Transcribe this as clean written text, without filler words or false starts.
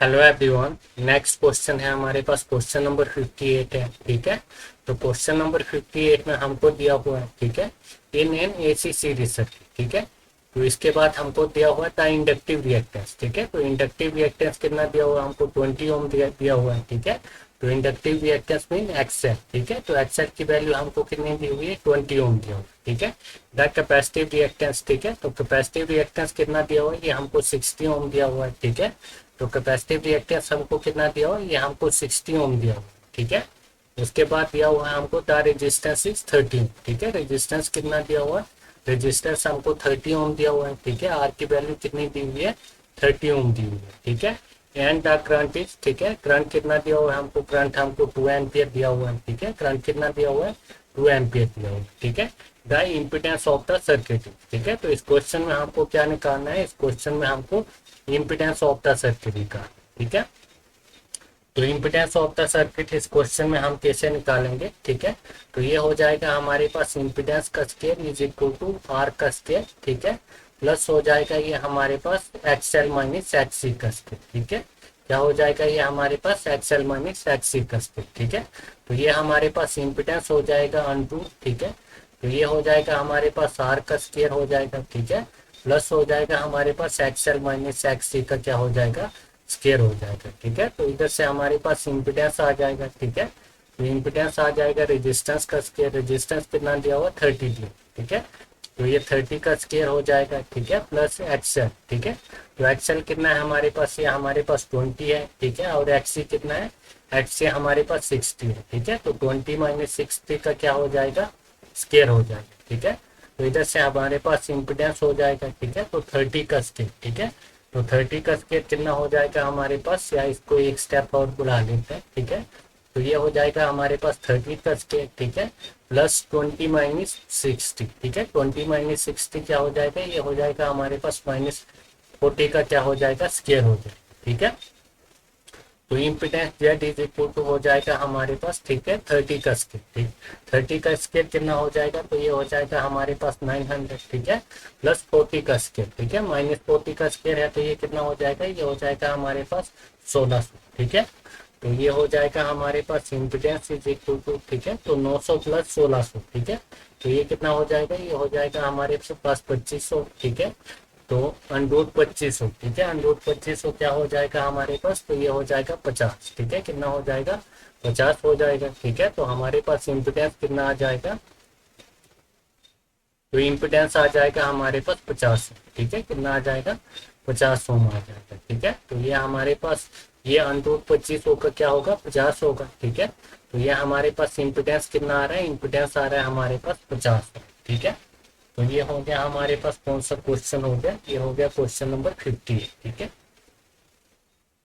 Hello everyone. Next question है हमारे पास, question number 58 है। ठीक है, तो क्वेश्चन नंबर 58 में हमको दिया हुआ है, ठीक है, in an AC series circuit. ठीक है, तो इसके बाद हमको दिया हुआ है द इंडक्टिव रिएक्टेंस। ठीक है, तो इंडक्टिव रिएक्टेंस कितना दिया हुआ है हमको, 20 ओम दिया हुआ है। ठीक है, तो इंडक्टिव रिएक्टेंस मीन एक्सएल। ठीक है, तो एक्सएल की वैल्यू हमको कितनी दी हुई है, 20 ओम दिया हुआ है। ठीक है, द कैपेसिटिव रिएक्टेंस। ठीक है, तो कैपेसिटिव रिएक्टेंस कितना दिया हुआ है, ये हमको 60 ओम दिया हुआ है। ठीक है, तो कैपेसिटिव रिएक्टेंस हमको कितना दिया हुआ है, ये हमको 60 ओम दिया हुआ है। ठीक है, उसके बाद दिया हुआ है हमको द रेजिस्टेंस इज 30। ठीक है, रेजिस्टेंस कितना दिया हुआ है, रेजिस्टेंस हमको 30 ओम दिया हुआ है। ठीक है, आर की वैल्यू कितनी दी हुई है, 30 ओम दी हुई है। ठीक है, एंड द करंट इज, ठीक है, करंट कितना दिया हुआ है हमको, करंट हमको 2 एम्पियर दिया हुआ है। ठीक है, करंट कितना दिया हुआ है, 2 एम्पियर दिया हुआ है। ठीक है, the impedance of the circuit. ठीक है, तो इस क्वेश्चन में हमको क्या निकालना है, इस क्वेश्चन में हमको इम्पिडेंस ऑफ द सर्किट निकालना। ठीक है, तो इम्पिडेंस ऑफ द सर्किट इस क्वेश्चन में हम कैसे निकालेंगे। ठीक है, तो ये हो जाएगा हमारे पास इम्पिडेंस का square is equal to R का स्केयर। ठीक है, प्लस हो जाएगा ये हमारे पास एक्सएल माइनस एक्ससी का स्केयर। ठीक है, क्या हो जाएगा ये हमारे पास एक्सएल माइनस एक्ससी का स्केयर। ठीक है, तो ये हमारे पास इम्पिडेंस हो जाएगा अनटू। ठीक है, तो ये हो जाएगा हमारे पास आर का स्केयर हो जाएगा। ठीक है, प्लस हो जाएगा हमारे पास एक्सएल माइनस एक्ससी का क्या हो जाएगा, स्केयर हो जाएगा। ठीक है, तो इधर से हमारे पास इम्पिडेंस आ जाएगा। ठीक है, तो इम्पिडेंस आ जाएगा रेजिस्टेंस का स्केयर, रेजिस्टेंस कितना दिया हुआ, 30 दिया। ठीक है, तो ये 30 का स्केयर हो जाएगा। ठीक है, प्लस एक्सएल। ठीक है, तो एक्सएल कितना है हमारे पास, ये हमारे पास 20 है। ठीक है, और एक्ससी कितना है, एक्ससी हमारे पास 60 है। ठीक है, तो 20 माइनस 60 का क्या हो जाएगा, स्केयर हो जाएगा। ठीक है, तो इधर से हमारे पास इम्पिडेंस हो जाएगा। ठीक है, तो 30 का स्केयर। ठीक है, तो 30 का स्केयर कितना हो जाएगा हमारे पास, या इसको एक स्टेप और बढ़ा लेते हैं। ठीक है, तो ये हो जाएगा हमारे पास 30 का स्केयर। ठीक है, प्लस 20 माइनस 60। ठीक है, 20 माइनस 60 क्या हो जाएगा, ये हो जाएगा हमारे पास माइनस 40 का क्या हो जाएगा, स्केयर हो जाएगा। ठीक है, तो impedance Z is equal to हो जाएगा हमारे पास, ठीक है, 30 का स्केयर। ठीक, 30 का स्केयर कितना हो जाएगा, तो ये हो जाएगा हमारे पास 900। ठीक है, प्लस 40 का स्केयर। ठीक है, माइनस 40 का स्केयर है, तो ये कितना हो जाएगा, ये हो जाएगा हमारे पास 1600। ठीक है, तो ये हो जाएगा हमारे पास इम्पिडेंस इज इक्वल टू, ठीक है, तो 900 प्लस 1600। ठीक है, तो ये कितना हो जाएगा, ये हो जाएगा हमारे पास 2500। ठीक है, तो अंडरूट 2500। ठीक है, अंडरूट 2500 क्या हो जाएगा हमारे पास, तो ये हो जाएगा 50। ठीक है, कितना हो जाएगा, 50 हो जाएगा। ठीक है, तो हमारे पास इम्पिडेंस कितना आ जाएगा, तो इम्पिडेंस आ जाएगा हमारे पास 50। ठीक है, कितना आ जाएगा, 50 ओम आ जाएगा। ठीक है, तो ये हमारे पास ये अंडरूट 2500 का क्या होगा, 50 होगा। ठीक है, तो ये हमारे पास इम्पिडेंस कितना आ रहा है, इम्पिडेंस आ रहा है हमारे पास 50। ठीक है, तो ये हो गया हमारे पास कौन सा क्वेश्चन हो गया, ये हो गया क्वेश्चन नंबर 58। ठीक है।